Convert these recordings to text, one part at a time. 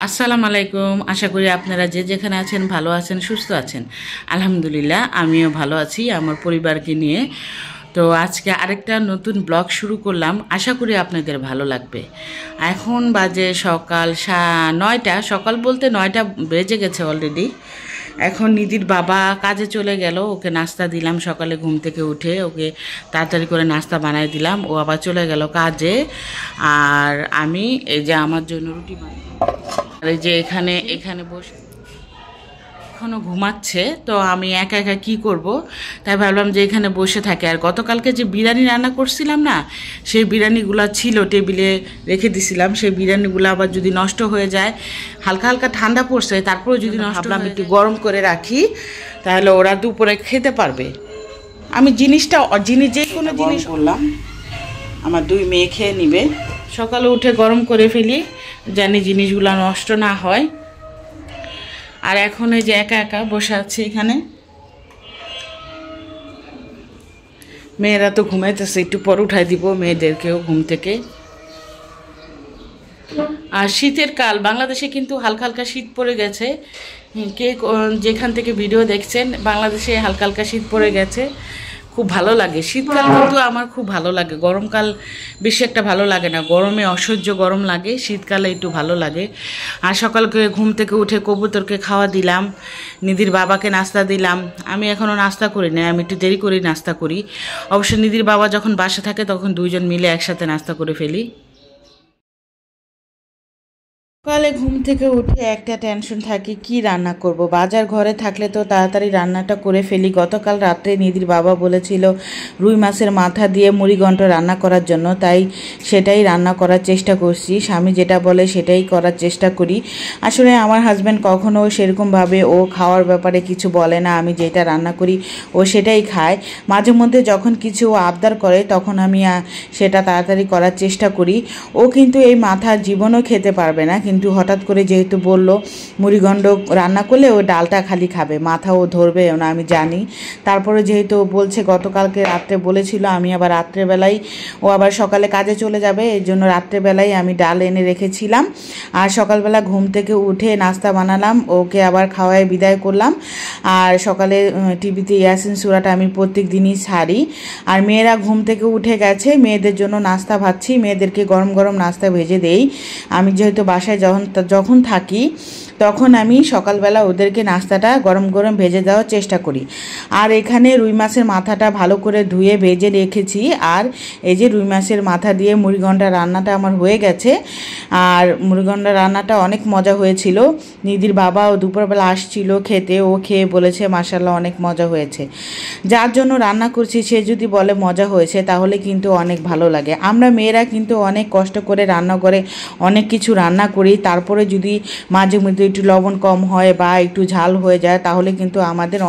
আসসালামু আলাইকুম। আশা করি আপনারা যে যেখানে আছেন ভালো আছেন, সুস্থ আছেন। আলহামদুলিল্লাহ আমিও ভালো আছি আমার পরিবারকে নিয়ে। তো আজকে আরেকটা নতুন ব্লগ শুরু করলাম, আশা করি আপনাদের ভালো লাগবে। এখন বাজে সকাল 9টা, সকাল বলতে 9টা বেজে গেছে অলরেডি। এখন নিধির বাবা কাজে চলে গেল, ওকে নাস্তা দিলাম সকালে ঘুম থেকে উঠে, ওকে তাড়াতাড়ি করে নাস্তা বানাই দিলাম, ও আবার চলে গেল কাজে। আর আমি এই যে আমার জন্য রুটি বানাই, আর এই যে এখানে এখানে বসে এখনও ঘুমাচ্ছে। তো আমি একা একা কী করব, তাই ভাবলাম যে এখানে বসে থাকে। আর গতকালকে যে বিরিয়ানি রান্না করছিলাম না, সেই বিরিয়ানিগুলো ছিল টেবিলে রেখে দিছিলাম। সেই বিরিয়ানিগুলো আবার যদি নষ্ট হয়ে যায়, হালকা হালকা ঠান্ডা পড়ছে, তারপরেও যদি নষ্ট, ভাবলাম একটু গরম করে রাখি, তাহলে ওরা দুপুরে খেতে পারবে। আমি জিনিস যে কোনো জিনিস বললাম, আমার দুই মেয়ে খেয়ে নিবে। সকালে উঠে গরম করে ফেলি, জানি জিনিসগুলো নষ্ট না হয়। আর এখন এই যে একা একা বসে আছি এখানে, মেয়েরা তো ঘুমাইতেছে, একটু পর উঠাই দিব মেয়েদেরকেও ঘুম থেকে। আর শীতের কাল, বাংলাদেশে কিন্তু হালকা হালকা শীত পড়ে গেছে। কে যেখান থেকে ভিডিও দেখছেন, বাংলাদেশে হালকা হালকা শীত পড়ে গেছে, খুব ভালো লাগে। শীতকাল কিন্তু আমার খুব ভালো লাগে, গরমকাল বেশি একটা ভালো লাগে না, গরমে অসহ্য গরম লাগে, শীতকালে একটু ভালো লাগে। আর সকালকে ঘুম থেকে উঠে কবুতরকে খাওয়া দিলাম, নিধির বাবাকে নাস্তা দিলাম। আমি এখনও নাস্তা করি না, আমি একটু দেরি করেই নাস্তা করি। অবশ্য নিধির বাবা যখন বাসা থাকে তখন দুইজন মিলে একসাথে নাস্তা করে ফেলি। সকালে ঘুম থেকে উঠে একটা টেনশন থাকে, কি রান্না করব। বাজার ঘরে থাকলে তো তাড়াতাড়ি রান্নাটা করে ফেলি। গতকাল রাত্রে নিধির বাবা বলেছিল রুই মাছের মাথা দিয়ে মুড়িঘণ্ট রান্না করার জন্য, তাই সেটাই রান্না করার চেষ্টা করছি। স্বামী যেটা বলে সেটাই করার চেষ্টা করি। আসলে আমার হাজব্যান্ড কখনও সেরকমভাবে ও খাওয়ার ব্যাপারে কিছু বলে না, আমি যেটা রান্না করি ও সেটাই খায়। মাঝে মধ্যে যখন কিছু আবদার করে তখন আমি সেটা তাড়াতাড়ি করার চেষ্টা করি। ও কিন্তু এই মাথা জীবনও খেতে পারবে না, কিন্তু হঠাৎ করে যেহেতু বলল মুড়িঘণ্ট রান্না করলে ও ডালটা খালি খাবে, মাথা ও ধরবে না, আমি জানি। তারপরে যেহেতু বলছে, গতকালকে রাত্রে বলেছিল, আমি আবার রাত্রেবেলায়, ও আবার সকালে কাজে চলে যাবে, এই জন্য রাত্রেবেলায় আমি ডাল এনে রেখেছিলাম। আর সকালবেলা ঘুম থেকে উঠে নাস্তা বানালাম, ওকে আবার খাওয়ায় বিদায় করলাম। আর সকালে টিভিতে ইয়াসিন সূরাটা আমি প্রত্যেক দিনই ছাড়ি। আর মেয়েরা ঘুম থেকে উঠে গেছে, মেয়েদের জন্য নাস্তা ভাজছি, মেয়েদেরকে গরম গরম নাস্তা ভেজে দেই। আমি যেহেতু বাসায় যখন থাকি তখন আমি সকালবেলা ওদেরকে নাস্তাটা গরম গরম ভেজে দেওয়ার চেষ্টা করি। আর এখানে রুই মাছের মাথাটা ভালো করে ধুয়ে ভেজে রেখেছি। আর এই যে রুই মাছের মাথা দিয়ে মুড়িঘণ্ট রান্নাটা আমার হয়ে গেছে। আর মুড়িঘণ্ট রান্নাটা অনেক মজা হয়েছিল। নিধির বাবাও দুপুরবেলা আসছিল খেতে, ও খেয়ে বলেছে মাশাআল্লাহ অনেক মজা হয়েছে। যার জন্য রান্না করছি সে যদি বলে মজা হয়েছে, তাহলে কিন্তু অনেক ভালো লাগে। আমরা মেয়েরা কিন্তু অনেক কষ্ট করে রান্না করে অনেক কিছু রান্না করি, তারপরে যদি মাঝে মধ্যে একটু লবণ কম হয় বা একটু ঝাল হয়ে যায়, তাহলে কিন্তু আমাদের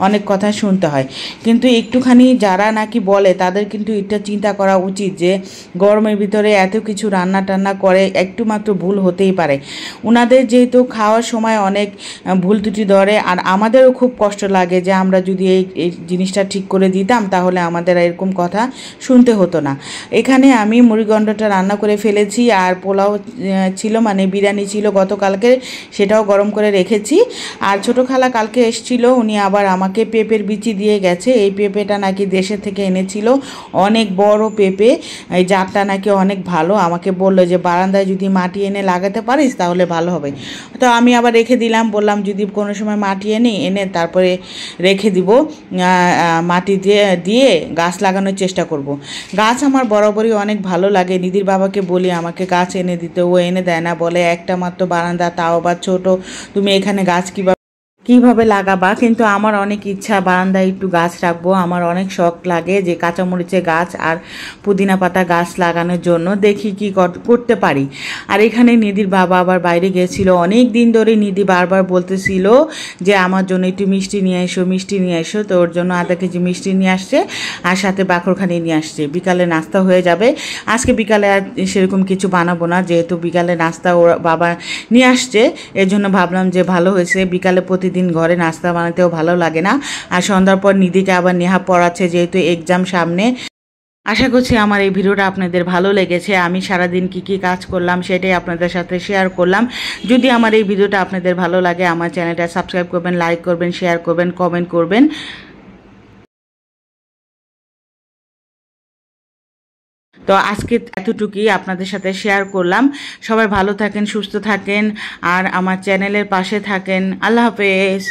অনেক কথা শুনতে হয়। কিন্তু একটুখানি যারা নাকি বলে, তাদের কিন্তু এটা চিন্তা করা উচিত যে গরমের ভিতরে এত কিছু রান্না টান্না করে, একটু মাত্র ভুল হতেই পারে। ওনাদের যেহেতু খাওয়ার সময় অনেক ভুল ত্রুটি ধরে, আর আমাদেরও খুব কষ্ট লাগে যে আমরা যদি এই জিনিসটা ঠিক করে দিতাম, তাহলে আমাদের এরকম কথা শুনতে হতো না। এখানে আমি মুড়িঘণ্টটা রান্না করে ফেলেছি। আর পোলাও ছিল, মানে বিরিয়ানি ছিল গতকালকে, সেটাও গরম করে রেখেছি। আর ছোটো খালা কালকে এসেছিল, উনি আবার আমাকে পেঁপের বিচি দিয়ে গেছে। এই পেঁপেটা নাকি দেশের থেকে এনেছিল, অনেক বড় পেঁপে, এই জাতটা নাকি অনেক ভালো। আমাকে বললো যে বারান্দায় যদি মাটি এনে লাগাতে পারিস তাহলে ভালো হবে। তো আমি আবার রেখে দিলাম, বললাম যদি কোনো সময় মাটি এনে তারপরে রেখে দিব, মাটি দিয়ে গাছ লাগানোর চেষ্টা করব। গাছ আমার বরাবরই অনেক ভালো লাগে। নিধির বাবাকে বলি আমাকে গাছ এনে দিতে, ও এনে দেয় না, বলে একটা মাত্র বারান্দা, তাও আবার ছোট, তুমি এখানে গাছ কিভাবে লাগাবা। কিন্তু আমার অনেক ইচ্ছা বারান্দায় একটু গাছ রাখবো, আমার অনেক শখ লাগে যে কাঁচামরিচের গাছ আর পুদিনা পাতা গাছ লাগানোর জন্য, দেখি কি করতে পারি। আর এখানে নিধির বাবা আবার বাইরে গিয়েছিল, অনেক দিন ধরে নিধি বারবার বলতেছিল যে আমার জন্য একটু মিষ্টি নিয়ে এসো। তো ওর জন্য আধা কেজি মিষ্টি নিয়ে আসছে, আর সাথে বাকরখানি নিয়ে আসছে। বিকালে নাস্তা হয়ে যাবে। আজকে বিকালে আর সেরকম কিছু বানাবো না, যেহেতু বিকালে নাস্তা ওর বাবা নিয়ে আসছে, এর জন্য ভাবলাম যে ভালো হয়েছে। বিকালে প্রতিদিন ঘরে নাস্তা বানাতেও ভালো লাগে না। আর সন্ধ্যার পর নিধিকে আবার নেহা পড়াচ্ছে, যেহেতু এক্সাম সামনে। আশা করছি আমার এই ভিডিওটা আপনাদের ভালো লেগেছে। আমি সারাদিন কি কি কাজ করলাম সেটাই আপনাদের সাথে শেয়ার করলাম। যদি আমার এই ভিডিওটা আপনাদের ভালো লাগে আমার চ্যানেলটা সাবস্ক্রাইব করবেন, লাইক করবেন, শেয়ার করবেন, কমেন্ট করবেন। তো আজকে এতটুকুই আপনাদের সাথে শেয়ার করলাম। সবাই ভালো থাকেন, সুস্থ থাকেন আর আমার চ্যানেলের পাশে থাকেন। আল্লাহ হাফেজ।